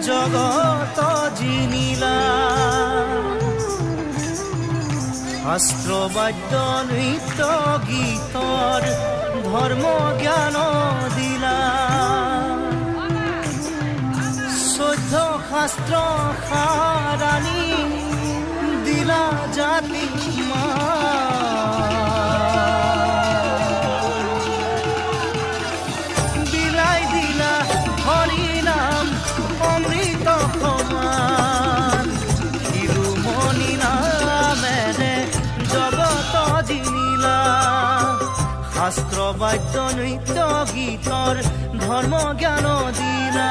জগত জিনিলা শাস্ত্ৰ বাদ্য নৃত্য গীতৰ ধৰ্ম জ্ঞান দিলা চৈধ্য শাস্ত্ৰ সাৰাণী দিলা জাতি বিলাই দিলা হৰি নাম অমৃত সমান শিৰোমণি নামেৰে জগত জিনিলা শাস্ত্ৰ বাদ্য নৃত্য গীতৰ ধৰ্ম জ্ঞান দিলা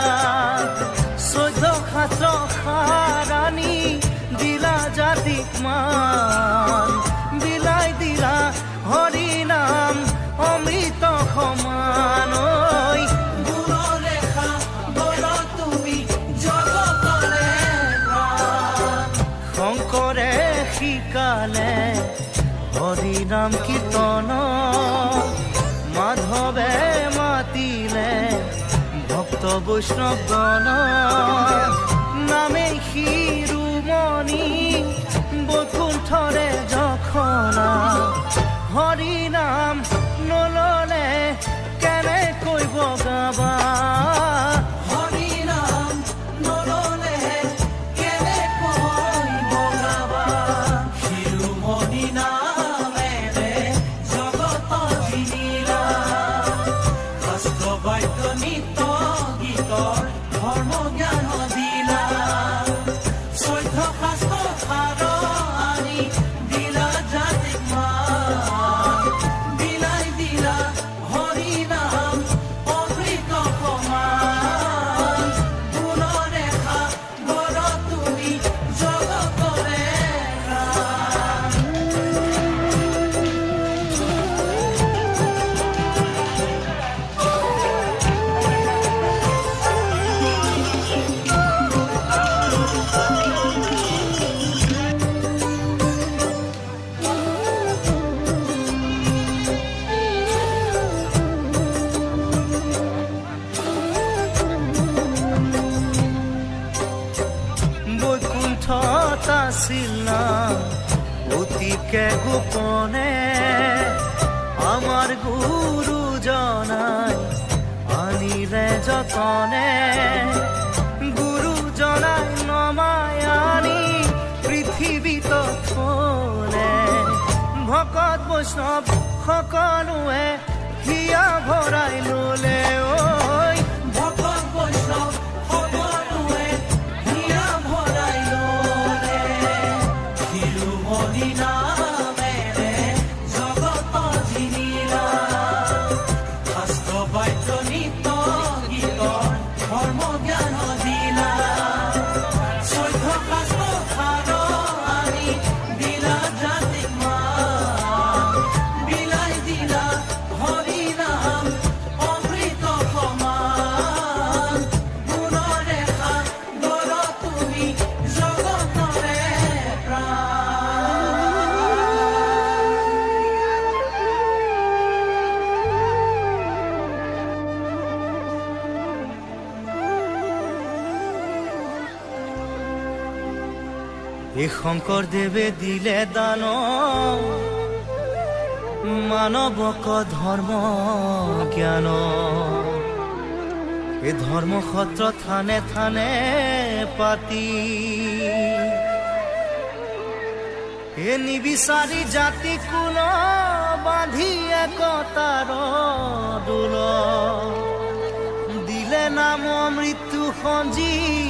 চৈধ্য শাস্ত্ৰ সাৰাণী দিলা জাতিক মান বিলাই দিলা হৰি নাম অমৃত সমান শংকৰে শিকালে হৰি নাম কীৰ্তন মাধৱে মাতিলে ভক্ত বৈষ্ণৱ গণ নামে শিৰোমণি বৈকুণ্ঠৰে যখনা হৰি নাম নললে কেনেকৈ বগাবা অতিকে গোপনে আমাৰ গুৰুজনাই আনিলে যতনে গুৰুজনাই নমাই আনি পৃথিৱীত থলে ভকত বৈষ্ণৱ সকলোৱে হিয়া ভৰাই ললে ভকত বৈষ্ণৱ এই শংকৰদেৱে দিলে দান মানৱক ধৰ্ম জ্ঞান এই ধৰ্ম সত্ৰ থানে থানে পাতি এ নিবিচাৰি জাতি কুল বান্ধি একতাৰ দোল দিলে নাম মৃত্যু সঞ্জীৱনী